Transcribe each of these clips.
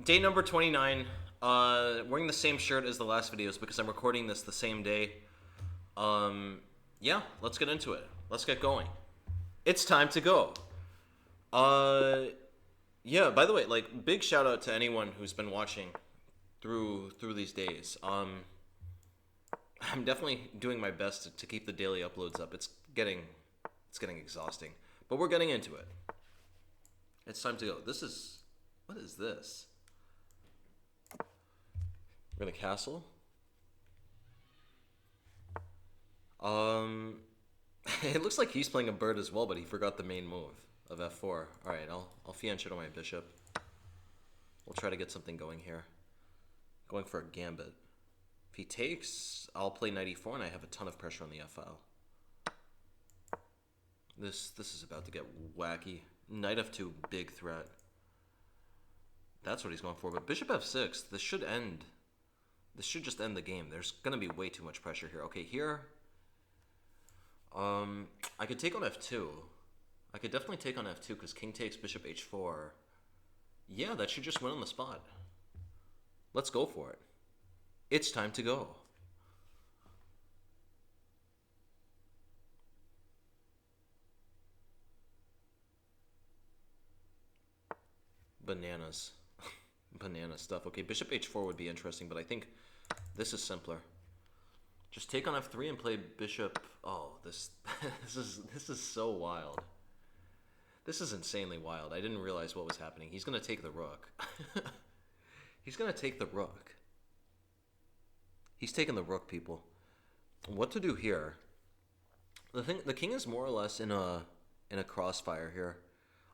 Day number 29. Wearing the same shirt as the last videos because I'm recording this the same day. Yeah, let's get into it. Let's get going. It's time to go. Uh, yeah. By the way, like, big shout out to anyone who's been watching through these days. I'm definitely doing my best to keep the daily uploads up. It's getting exhausting, but we're getting into it. It's time to go. What is this? We're in a castle. Um, it looks like he's playing a bird as well, but he forgot the main move of f4. All right, I'll fianchetto on my bishop. We'll try to get something going here. Going for a gambit. If he takes, I'll play knight e4, and I have a ton of pressure on the f file. This is about to get wacky. Knight f2, big threat. That's what he's going for. But bishop f6, this should end. This should just end the game. There's gonna be way too much pressure here. Okay, here. I could take on f2. I could definitely take on f2 because king takes bishop h4. Yeah, that should just win on the spot. Let's go for it. It's time to go. Bananas. Banana stuff. Okay, bishop h4 would be interesting, but I think this is simpler. Just take on f3 and play bishop. Oh, this this is so wild. This is insanely wild. I didn't realize what was happening. He's gonna take the rook. He's gonna take the rook. He's taking the rook, people. What to do here? The king is more or less in a crossfire here.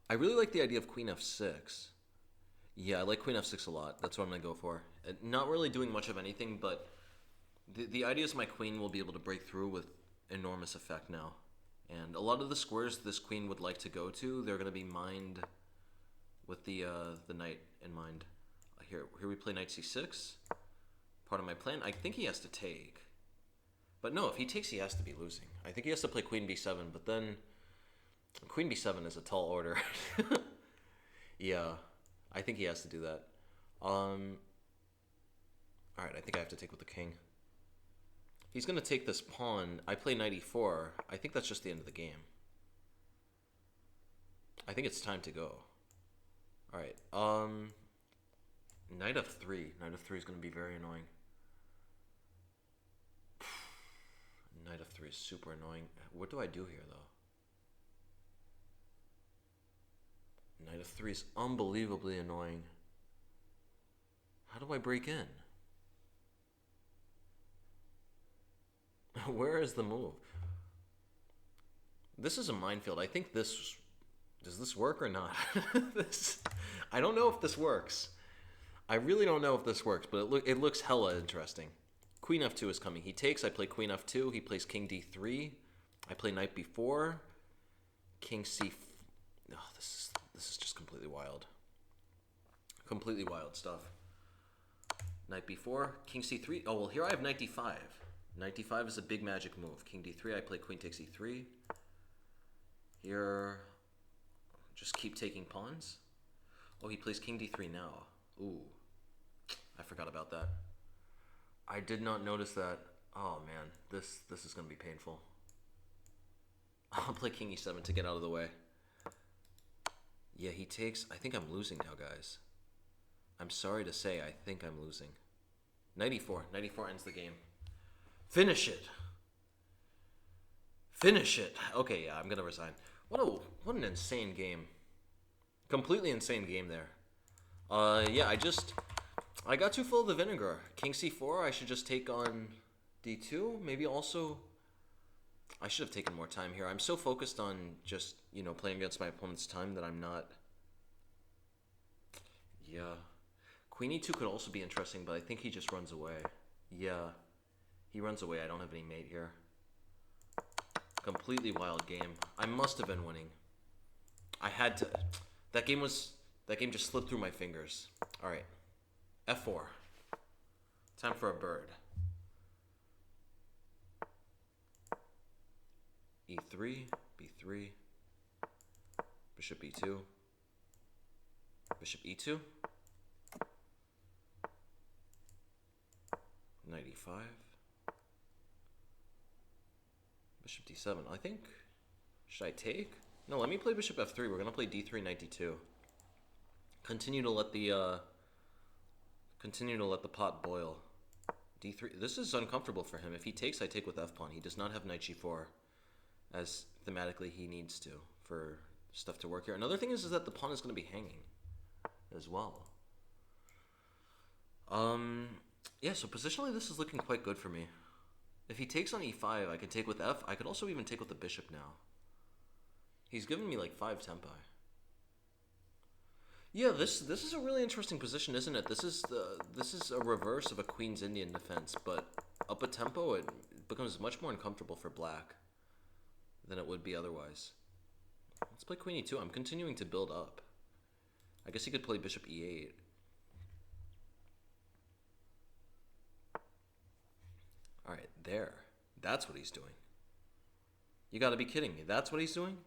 I really like the idea of queen f6. Yeah, I like queen f6 a lot. That's what I'm gonna go for. Not really doing much of anything, but the idea is my queen will be able to break through with enormous effect now. And a lot of the squares this queen would like to go to, they're gonna be mined with the knight in mind. Here we play knight c6. Part of my plan. I think he has to take. But no, if he takes, he has to be losing. I think he has to play queen b7, but then queen b7 is a tall order. Yeah, I think he has to do that. All right, I think I have to take with the king. He's gonna take this pawn. I play knight e4. I think that's just the end of the game. I think it's time to go. All right. Knight f3. Knight f3 is gonna be very annoying. Knight f3 is super annoying. What do I do here, though? Knight f3 is unbelievably annoying. How do I break in? Where is the move? This is a minefield. I think this... Does this work or not? I don't know if this works. I really don't know if this works, but it looks hella interesting. Queen f2 is coming. He takes, I play queen f2. He plays king d3. I play knight b4. King c... Oh, this is just completely wild. Completely wild stuff. Knight b4. King c3. Oh, well, here I have knight d5. Knight d5 is a big magic move. King d3. I play queen takes e3. Here... Just keep taking pawns. Oh, he plays king d3 now. Ooh. I forgot about that. I did not notice that. Oh man, this is gonna be painful. I'll play king e7 to get out of the way. Yeah, he takes. I think I'm losing now, guys. I'm sorry to say, I think I'm losing. Knight e4. Knight e4 ends the game. Finish it. Finish it. Okay, yeah, I'm gonna resign. What an insane game. Completely insane game there. Yeah, I got too full of the vinegar. King c4, I should just take on d2. Maybe also, I should have taken more time here. I'm so focused on just, playing against my opponent's time that I'm not... Yeah. Queen e2 could also be interesting, but I think he just runs away. Yeah. He runs away. I don't have any mate here. Completely wild game. I must have been winning. I had to... That game just slipped through my fingers. All right. f4. Time for a bird. e3, b3, bishop e2, bishop e2. knight e5. Bishop d7. I think... Should I take? No, let me play bishop f3. We're going to play d3, knight d2. Continue to let the pot boil. d3. This is uncomfortable for him. If he takes, I take with f pawn. He does not have knight g4 as thematically he needs to for stuff to work here. Another thing is that the pawn is going to be hanging as well. Yeah, so positionally this is looking quite good for me. If he takes on e5, I could take with f. I could also even take with the bishop now. He's given me like 5 tempi. Yeah, this is a really interesting position, isn't it? This is a reverse of a Queen's Indian defense, but up a tempo it becomes much more uncomfortable for black than it would be otherwise. Let's play Queen e2. I'm continuing to build up. I guess he could play bishop e8. All right, there. That's what he's doing. You got to be kidding me. That's what he's doing?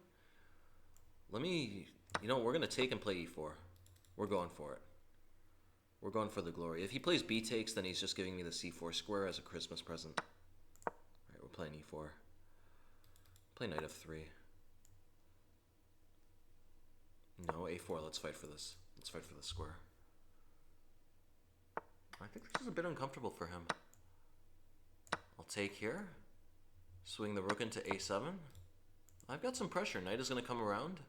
Let me, we're going to take and play e4. We're going for it. We're going for the glory. If he plays b takes, then he's just giving me the c4 square as a Christmas present. All right, we're playing e4. Play knight f3. No, a4. Let's fight for this. Let's fight for the square. I think this is a bit uncomfortable for him. I'll take here. Swing the rook into a7. I've got some pressure. Knight is going to come around.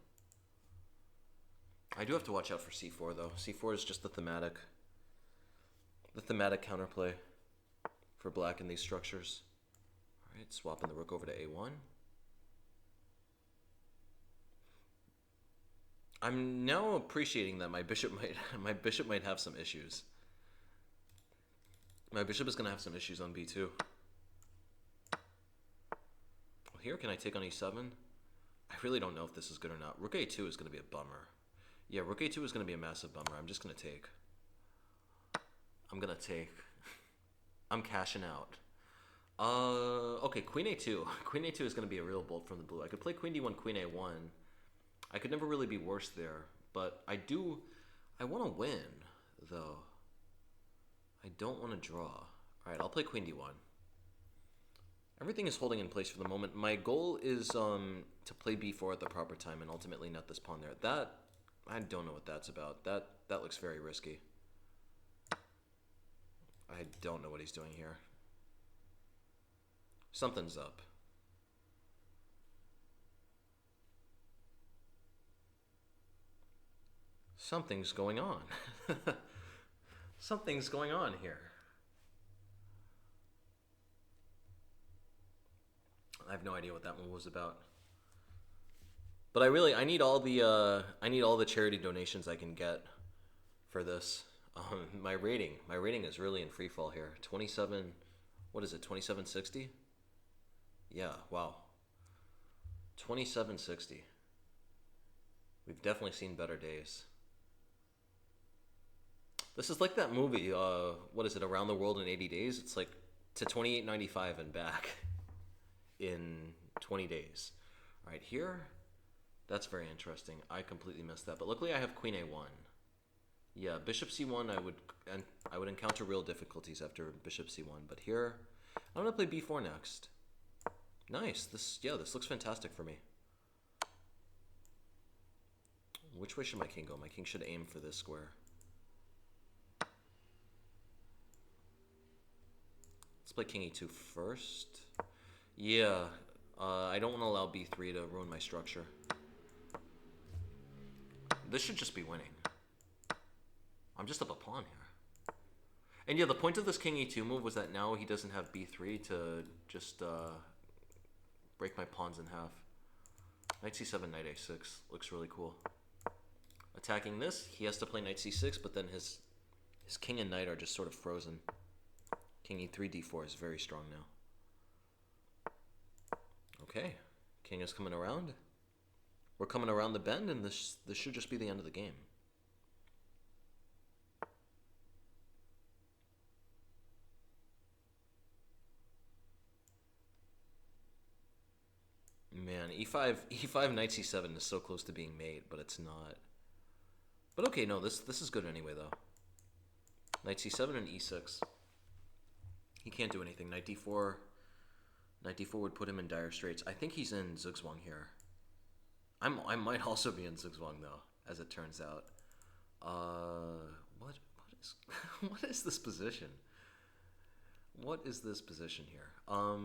I do have to watch out for c4 though. c4 is just the thematic counterplay for black in these structures. All right, swapping the rook over to a1. I'm now appreciating that my bishop might have some issues. My bishop is going to have some issues on b2. Well, here, can I take on e7? I really don't know if this is good or not. Rook a2 is going to be a bummer. Yeah, rook a2 is going to be a massive bummer. I'm just going to take. I'm going to take. I'm cashing out. Okay, queen a2. Queen a2 is going to be a real bolt from the blue. I could play queen d1, queen a1. I could never really be worse there. But I want to win, though. I don't want to draw. All right, I'll play queen d1. Everything is holding in place for the moment. My goal is to play b4 at the proper time and ultimately nut this pawn there. That, I don't know what that's about. That looks very risky. I don't know what he's doing here. Something's up. Something's going on. Something's going on here. I have no idea what that one was about. But I need all the charity donations I can get for this. My rating is really in free fall here. 27, what is it? 2760? Yeah, wow. 2760. We've definitely seen better days. This is like that movie, what is it, Around the World in 80 Days? It's like to 28.95 and back in 20 days. All right, here, that's very interesting. I completely missed that, but luckily I have queen a1. Yeah, bishop c1, I would encounter real difficulties after bishop c1, but here, I'm gonna play b4 next. Nice, this looks fantastic for me. Which way should my king go? My king should aim for this square. Let's play king e2 first. Yeah, I don't want to allow b3 to ruin my structure. This should just be winning. I'm just up a pawn here. And yeah, the point of this king e2 move was that now he doesn't have b3 to just break my pawns in half. Knight c7, knight a6 looks really cool. Attacking this, he has to play knight c6, but then his king and knight are just sort of frozen. King e3, d4 is very strong now. Okay, king is coming around. We're coming around the bend, and this should just be the end of the game. Man, e5 knight c7 is so close to being mate, but it's not. But okay, no, this is good anyway though. Knight c7 and e6. He can't do anything. Knight d4. Knight d4 would put him in dire straits. I think he's in Zugzwang here. I might also be in Zugzwang though, as it turns out. What is what is this position? What is this position here? All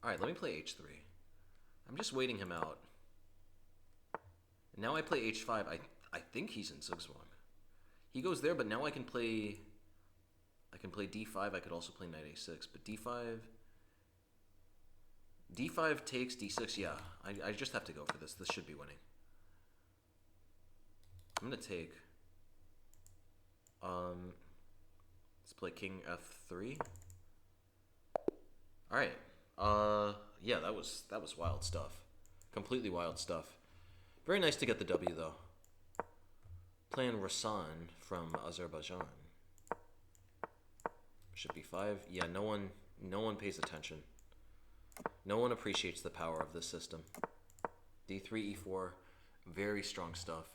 right, let me play h3. I'm just waiting him out. Now I play h5. I think he's in Zugzwang. He goes there, but now I can play d5. I could also play knight a6, but d5 takes d6. Yeah, I just have to go for this. This should be winning. I'm gonna take. Let's play king f3. All right. Yeah, that was wild stuff. Completely wild stuff. Very nice to get the W though. Playing Rasan from Azerbaijan. Bishop b5. Yeah, no one pays attention. No one appreciates the power of this system. d3, e4, very strong stuff.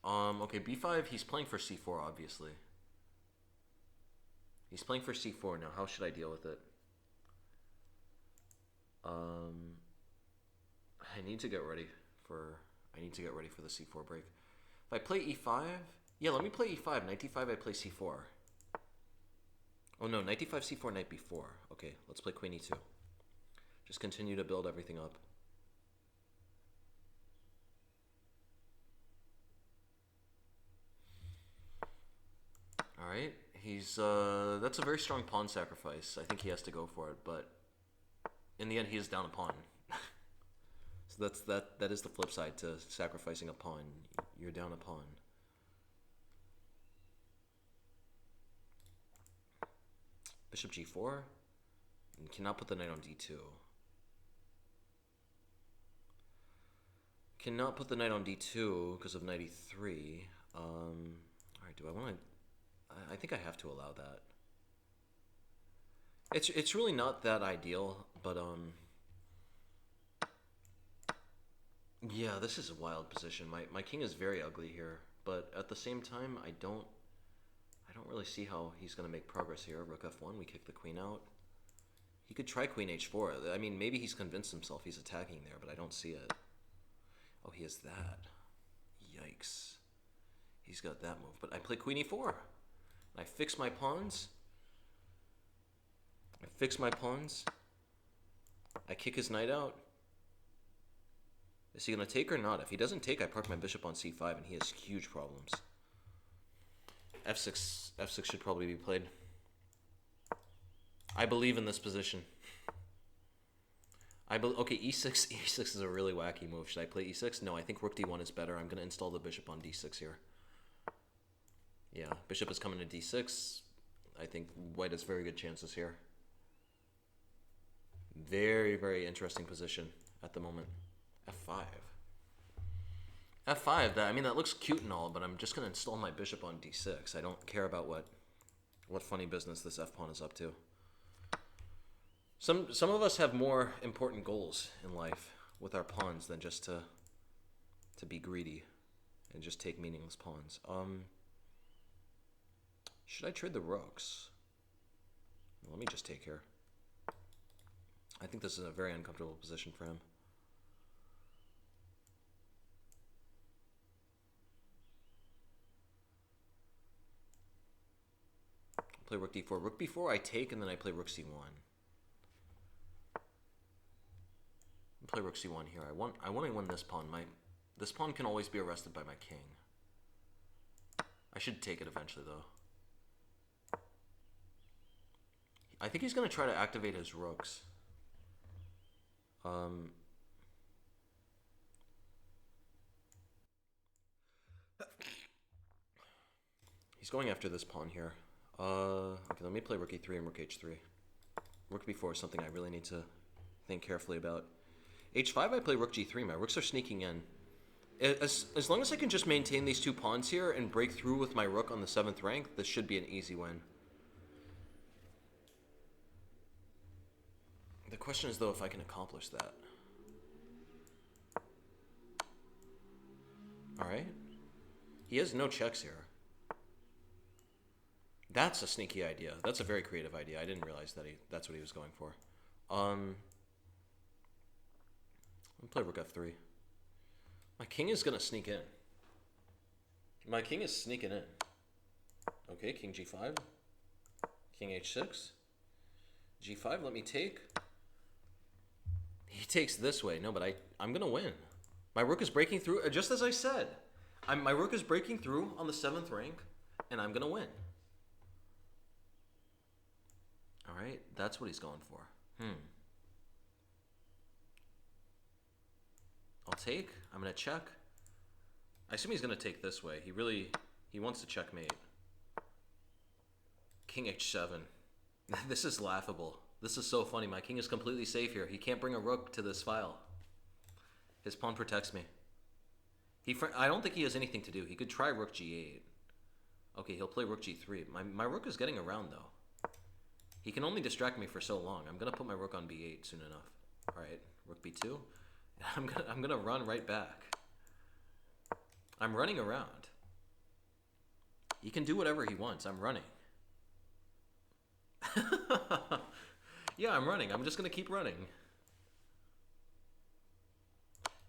Okay, b5, he's playing for c4, obviously. He's playing for c4 now. How should I deal with it? I need to get ready for the c4 break. If I play e5, yeah, let me play e5. Knight d5, I play c4. Oh no, knight d5, c4, knight b4. Okay, let's play queen e2. Just continue to build everything up. All right, he's that's a very strong pawn sacrifice. I think he has to go for it, but in the end, he is down a pawn. So that is the flip side to sacrificing a pawn. You're down a pawn. Bishop g4. And cannot put the knight on d2. Cannot put the knight on d2 because of knight e3. All right, do I want to? I think I have to allow that. It's really not that ideal, but yeah, this is a wild position. My king is very ugly here, but at the same time, I don't really see how he's going to make progress here. Rook f1, we kick the queen out. He could try queen h4. I mean, maybe he's convinced himself he's attacking there, but I don't see it. Oh, he has that. Yikes. He's got that move, but I play queen e4. I fix my pawns. I kick his knight out. Is he going to take or not? If he doesn't take, I park my bishop on c5, and he has huge problems. f6 should probably be played. I believe in this position. Okay, e6 is a really wacky move. Should I play e6? No, I think rook d1 is better. I'm going to install the bishop on d6 here. Yeah, bishop is coming to d6. I think white has very good chances here. Very, very interesting position at the moment. f5. f5, that looks cute and all, but I'm just going to install my bishop on d6. I don't care about what funny business this f-pawn is up to. Some of us have more important goals in life with our pawns than just to be greedy and just take meaningless pawns. Should I trade the rooks? Let me just take here. I think this is a very uncomfortable position for him. Play rook d4. Rook b4 I take, and then I play rook c1. Play rook c1 here. I want to win this pawn. This pawn can always be arrested by my king. I should take it eventually, though. I think he's going to try to activate his rooks. He's going after this pawn here. Okay, let me play rook e3 and rook h3. Rook b4 is something I really need to think carefully about. h5, I play rook g3. My rooks are sneaking in. As long as I can just maintain these two pawns here and break through with my rook on the 7th rank, this should be an easy win. The question is, though, if I can accomplish that. Alright. He has no checks here. That's a sneaky idea. That's a very creative idea. I didn't realize that's what he was going for. Let me play rook f3. My king is gonna sneak in. My king is sneaking in. Okay, king g5. King h6. g5, let me take. He takes this way. No, but I'm gonna win. My rook is breaking through, just as I said. My rook is breaking through on the 7th rank, and I'm gonna win. All right, that's what he's going for. I'll take. I'm gonna check. I assume he's gonna take this way. He wants to checkmate. King h7. This is laughable. This is so funny. My king is completely safe here. He can't bring a rook to this file. His pawn protects me. I don't think he has anything to do. He could try rook g8. Okay, he'll play rook g3. My rook is getting around, though. He can only distract me for so long. I'm going to put my rook on b8 soon enough. All right, rook b2. I'm gonna run right back. I'm running around. He can do whatever he wants. I'm running. Yeah, I'm running. I'm just going to keep running.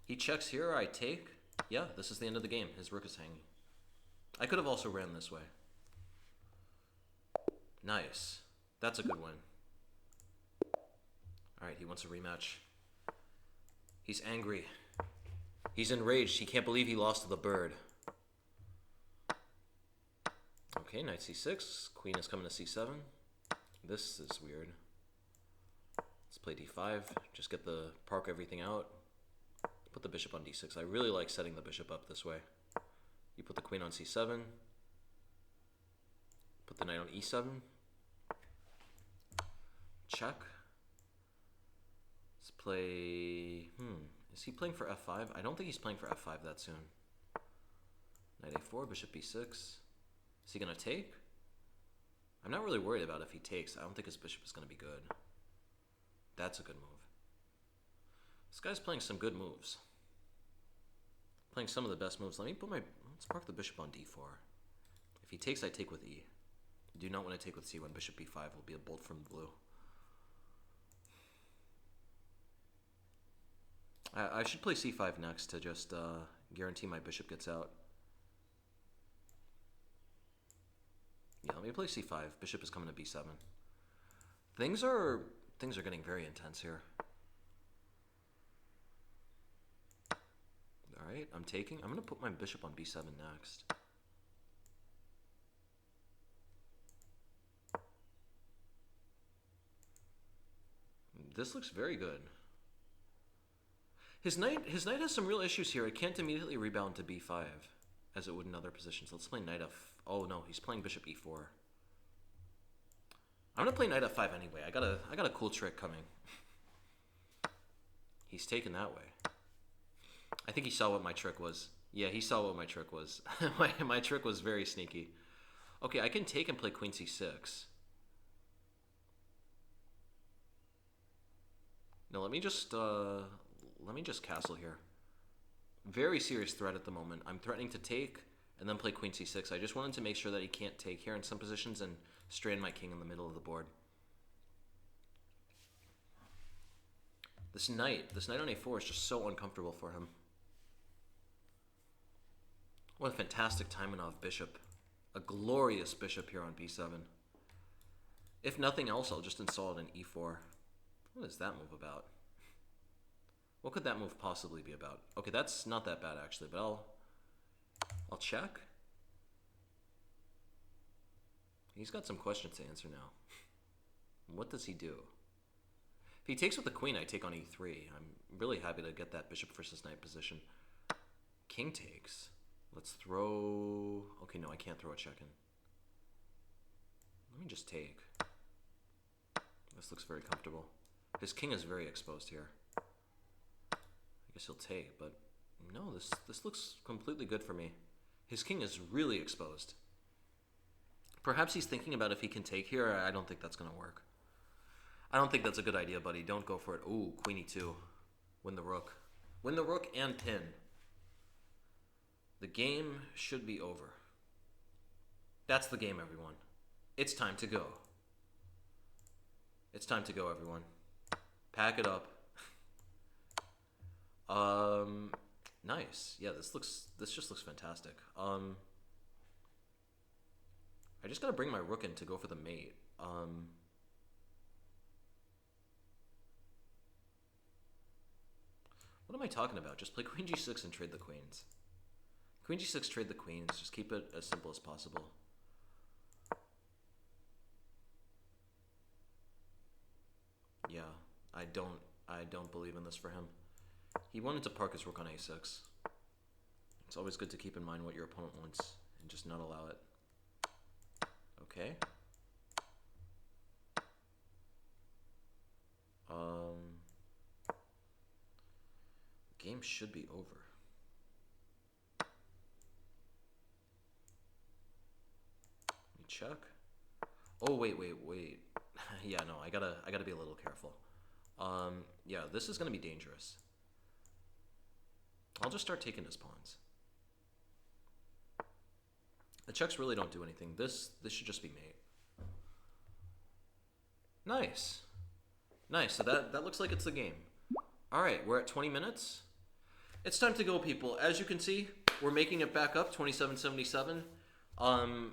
He checks here. I take. Yeah, this is the end of the game. His rook is hanging. I could have also ran this way. Nice. That's a good win. All right, he wants a rematch. He's angry. He's enraged. He can't believe he lost to the bird. Okay, knight c6. Queen is coming to c7. This is weird. Let's play d5. Just park everything out. Put the bishop on d6. I really like setting the bishop up this way. You put the queen on c7. Put the knight on e7. Check. Let's play... Is he playing for f5? I don't think he's playing for f5 that soon. Knight a4, bishop b6. Is he going to take? I'm not really worried about if he takes. I don't think his bishop is going to be good. That's a good move. This guy's playing some good moves. Playing some of the best moves. Let's park the bishop on d4. If he takes, I take with e. Do not want to take with c1. Bishop b5 will be a bolt from blue. I should play c5 next to just guarantee my bishop gets out. Yeah, let me play c5. Bishop is coming to b7. Things are getting very intense here. All right, I'm taking. I'm going to put my bishop on b7 next. This looks very good. His knight has some real issues here. It can't immediately rebound to b5 as it would in other positions. Let's play knight f. Oh no, he's playing bishop e4. I'm gonna play knight f5 anyway. I got a cool trick coming. He's taken that way. I think he saw what my trick was. Yeah, he saw what my trick was. my trick was very sneaky. Okay, I can take and play queen c6. Now let me just castle here. Very serious threat at the moment. I'm threatening to take and then play queen c6. I just wanted to make sure that he can't take here in some positions and strand my king in the middle of the board. This knight on a4 is just so uncomfortable for him. What a fantastic Taimanov bishop. A glorious bishop here on b7. If nothing else, I'll just install it in e4. What is that move about? What could that move possibly be about? Okay, that's not that bad actually, but I'll check. He's got some questions to answer now. What does he do? If he takes with the queen, I take on e3. I'm really happy to get that bishop versus knight position. King takes. Let's throw... Okay, no, I can't throw a check in. Let me just take. This looks very comfortable. His king is very exposed here. I guess he'll take, but no, this looks completely good for me. His king is really exposed. Perhaps he's thinking about if he can take here. I don't think that's going to work. I don't think that's a good idea, buddy. Don't go for it. Ooh, queen e2. Win the rook. Win the rook and pin. The game should be over. That's the game, everyone. It's time to go. It's time to go, everyone. Pack it up. Nice. Yeah, this just looks fantastic. I just gotta bring my rook in to go for the mate. What am I talking about? Just play queen g6 and trade the queens. Queen g6, trade the queens. Just keep it as simple as possible. Yeah, I don't believe in this for him. He wanted to park his rook on a6. It's always good to keep in mind what your opponent wants and just not allow it. Okay. Game should be over. Let me check. Oh, wait. Yeah, no, I gotta be a little careful. Yeah, this is gonna be dangerous. I'll just start taking his pawns. The checks really don't do anything. This should just be mate. Nice. Nice, so that looks like it's the game. Alright, we're at 20 minutes. It's time to go, people. As you can see, we're making it back up, 2777. I'm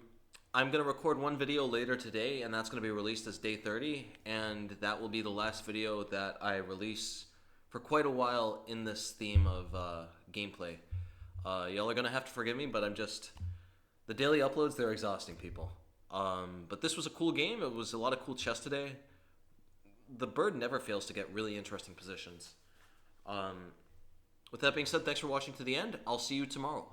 going to record one video later today, and that's going to be released as day 30, and that will be the last video that I release for quite a while in this theme of gameplay. Y'all are going to have to forgive me, but the daily uploads, they're exhausting, people. But this was a cool game. It was a lot of cool chess today. The bird never fails to get really interesting positions. With that being said, thanks for watching to the end. I'll see you tomorrow.